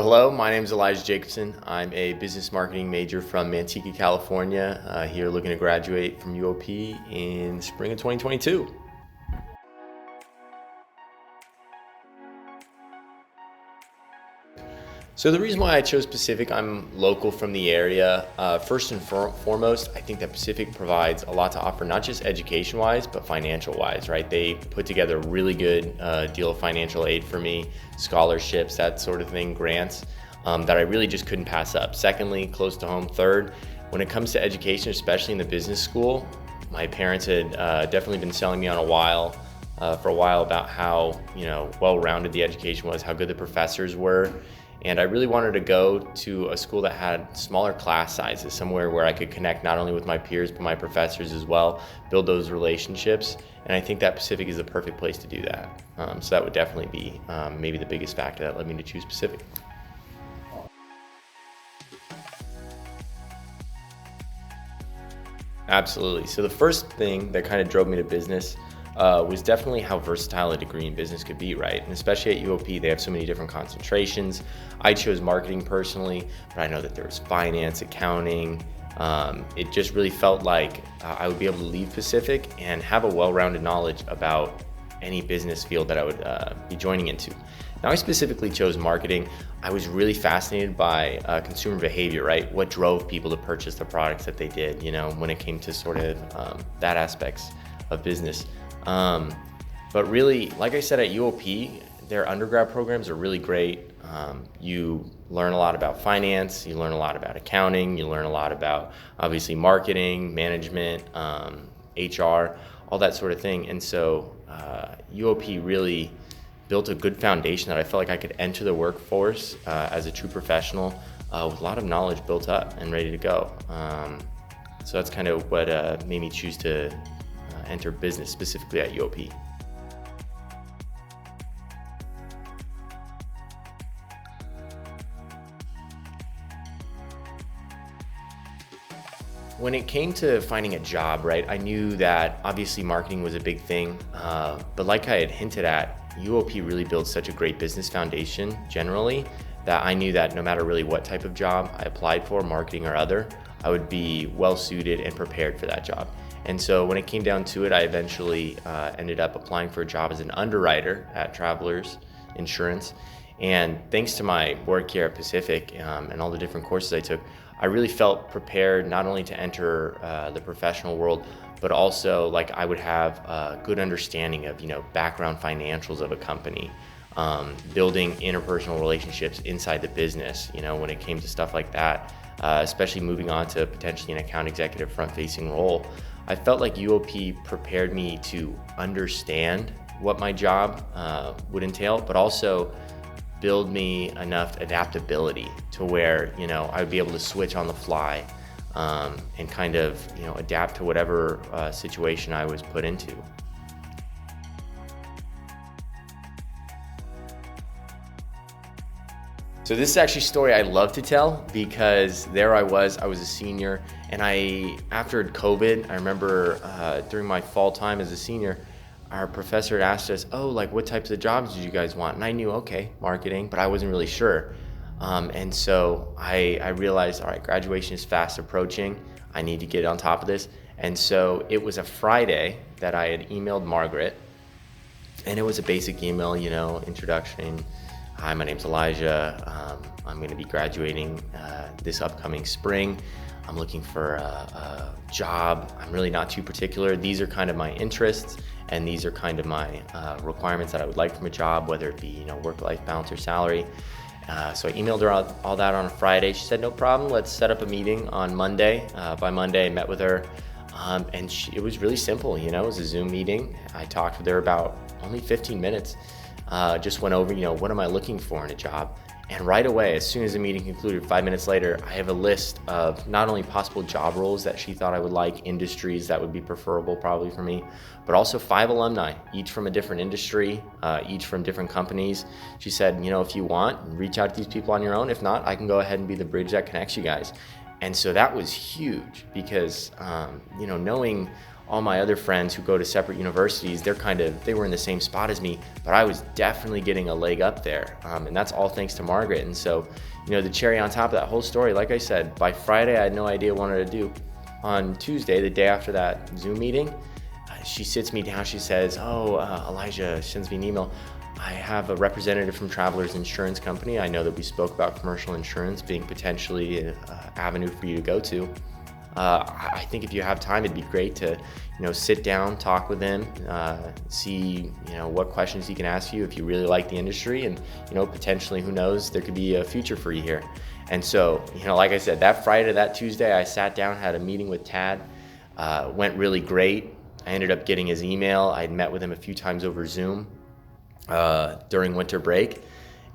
Hello, my name is Elijah Jacobsen. I'm a business marketing major from Manteca, California, here looking to graduate from UOP in spring of 2022. So the reason why I chose Pacific, I'm local from the area. First and foremost, I think that Pacific provides a lot to offer, not just education-wise, but financial-wise, right? They put together a really good deal of financial aid for me, scholarships, that sort of thing, grants, that I really just couldn't pass up. Secondly, close to home. Third, when it comes to education, especially in the business school, my parents had definitely been selling me on for a while about how well-rounded the education was, how good the professors were. And I really wanted to go to a school that had smaller class sizes, somewhere where I could connect not only with my peers, but my professors as well, build those relationships. And I think that Pacific is the perfect place to do that. So that would definitely be maybe the biggest factor that led me to choose Pacific. Absolutely. So the first thing that kind of drove me to business was definitely how versatile a degree in business could be, right? And especially at UOP, they have so many different concentrations. I chose marketing personally, but I know that there was finance, accounting. It just really felt like I would be able to leave Pacific and have a well-rounded knowledge about any business field that I would be joining into. Now, I specifically chose marketing. I was really fascinated by consumer behavior, right? What drove people to purchase the products that they did, when it came to sort of that aspects of business. But really, like I said, at UOP, their undergrad programs are really great. You learn a lot about finance, you learn a lot about accounting, you learn a lot about, obviously, marketing, management, HR, all that sort of thing. And so UOP really built a good foundation that I felt like I could enter the workforce as a true professional with a lot of knowledge built up and ready to go. So that's kind of what made me choose to enter business, specifically at UOP. When it came to finding a job, right, I knew that obviously marketing was a big thing, but like I had hinted at, UOP really builds such a great business foundation generally that I knew that no matter really what type of job I applied for, marketing or other, I would be well suited and prepared for that job. And so when it came down to it, I eventually ended up applying for a job as an underwriter at Travelers Insurance. And thanks to my work here at Pacific and all the different courses I took, I really felt prepared not only to enter the professional world, but also like I would have a good understanding of background financials of a company, building interpersonal relationships inside the business. When it came to stuff like that, especially moving on to potentially an account executive front-facing role, I felt like UOP prepared me to understand what my job would entail, but also build me enough adaptability to where I would be able to switch on the fly and kind of adapt to whatever situation I was put into. So this is actually a story I love to tell because there I was a senior, and after COVID, I remember during my fall time as a senior, our professor had asked us, what types of jobs did you guys want? And I knew, okay, marketing, but I wasn't really sure. And so I realized, all right, graduation is fast approaching. I need to get on top of this. And so it was a Friday that I had emailed Margaret, and it was a basic email, introduction. Hi, my name's Elijah. I'm going to be graduating this upcoming spring. I'm looking for a job. I'm really not too particular. These are kind of my interests, and these are kind of my requirements that I would like from a job, whether it be work-life balance or salary. So I emailed her all that on a Friday. She said, no problem, let's set up a meeting on Monday. By Monday, I met with her, and it was really simple. It was a Zoom meeting. I talked with her about only 15 minutes. Just went over, what am I looking for in a job? And right away, as soon as the meeting concluded, 5 minutes later, I have a list of not only possible job roles that she thought I would like, industries that would be preferable probably for me, but also 5 alumni, each from a different industry, each from different companies. She said, if you want, reach out to these people on your own. If not, I can go ahead and be the bridge that connects you guys. And so that was huge because, knowing all my other friends who go to separate universities, they were in the same spot as me, but I was definitely getting a leg up there. And that's all thanks to Margaret. And so, the cherry on top of that whole story, like I said, by Friday, I had no idea what I wanted to do. On Tuesday, the day after that Zoom meeting, she sits me down, she says, Elijah sends me an email. I have a representative from Travelers Insurance Company. I know that we spoke about commercial insurance being potentially an avenue for you to go to. I think if you have time, it'd be great to, sit down, talk with him, see, what questions he can ask you if you really like the industry, and, potentially, who knows, there could be a future for you here. And so, like I said, that Friday, that Tuesday, I sat down, had a meeting with Tad, went really great. I ended up getting his email. I'd met with him a few times over Zoom during winter break.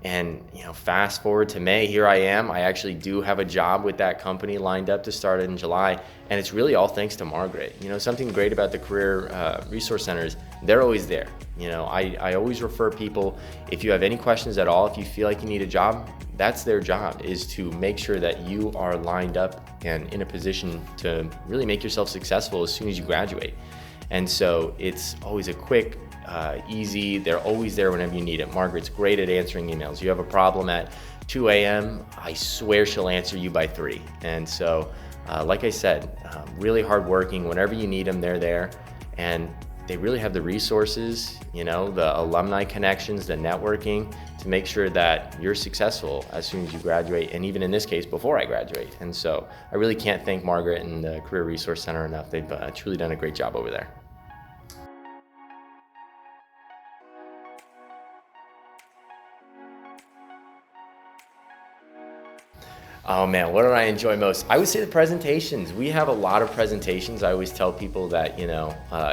And, fast forward to May, here I am. I actually do have a job with that company lined up to start in July. And it's really all thanks to Margaret. Something great about the Career Resource Centers, they're always there. I always refer people, if you have any questions at all, if you feel like you need a job, that's their job, is to make sure that you are lined up and in a position to really make yourself successful as soon as you graduate. And so it's always a quick, easy, they're always there whenever you need it. Margaret's great at answering emails. You have a problem at 2 a.m., I swear she'll answer you by 3. And so, like I said, really hardworking. Whenever you need them, they're there. And they really have the resources, the alumni connections, the networking to make sure that you're successful as soon as you graduate, and even in this case, before I graduate. And so I really can't thank Margaret and the Career Resource Center enough. They've truly done a great job over there. Oh man, what do I enjoy most? I would say the presentations. We have a lot of presentations. I always tell people that,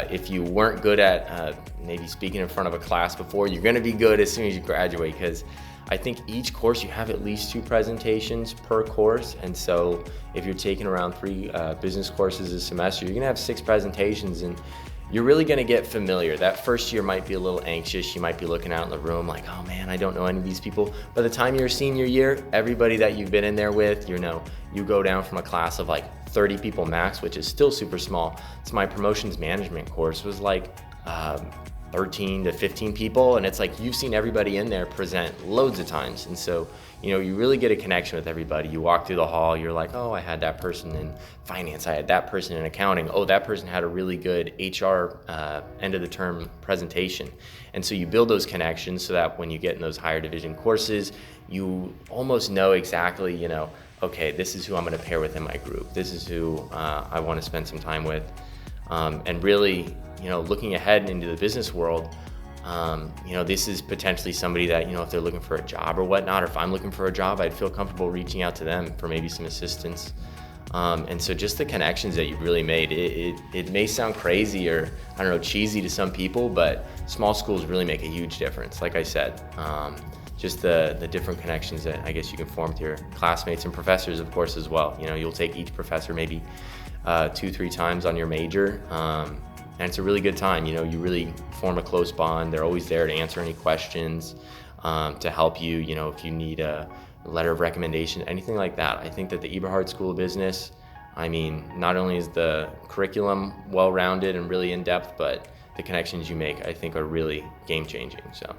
if you weren't good at maybe speaking in front of a class before, you're gonna be good as soon as you graduate, because I think each course you have at least 2 presentations per course. And so if you're taking around 3 business courses a semester, you're gonna have 6 presentations, and you're really gonna get familiar. That first year might be a little anxious. You might be looking out in the room like, oh man, I don't know any of these people. By the time you're senior year, everybody that you've been in there with, you go down from a class of like 30 people max, which is still super small. So my promotions management course was like 13 to 15 people, and it's like you've seen everybody in there present loads of times. And so, you really get a connection with everybody. You walk through the hall, you're like, oh, I had that person in finance, I had that person in accounting, oh, that person had a really good HR end of the term presentation. And so you build those connections so that when you get in those higher division courses, you almost know exactly, okay, this is who I'm gonna pair with in my group. This is who I wanna spend some time with. And really, looking ahead into the business world, this is potentially somebody that, if they're looking for a job or whatnot, or if I'm looking for a job, I'd feel comfortable reaching out to them for maybe some assistance. And so just the connections that you've really made, it may sound crazy or, cheesy to some people, but small schools really make a huge difference. Like I said, just the different connections that I guess you can form with your classmates and professors, of course, as well. You'll take each professor maybe 2-3 times on your major. And it's a really good time. You really form a close bond. They're always there to answer any questions, to help you, if you need a letter of recommendation, anything like that. I think that the Eberhardt School of Business, not only is the curriculum well-rounded and really in-depth, but the connections you make, I think, are really game-changing. So.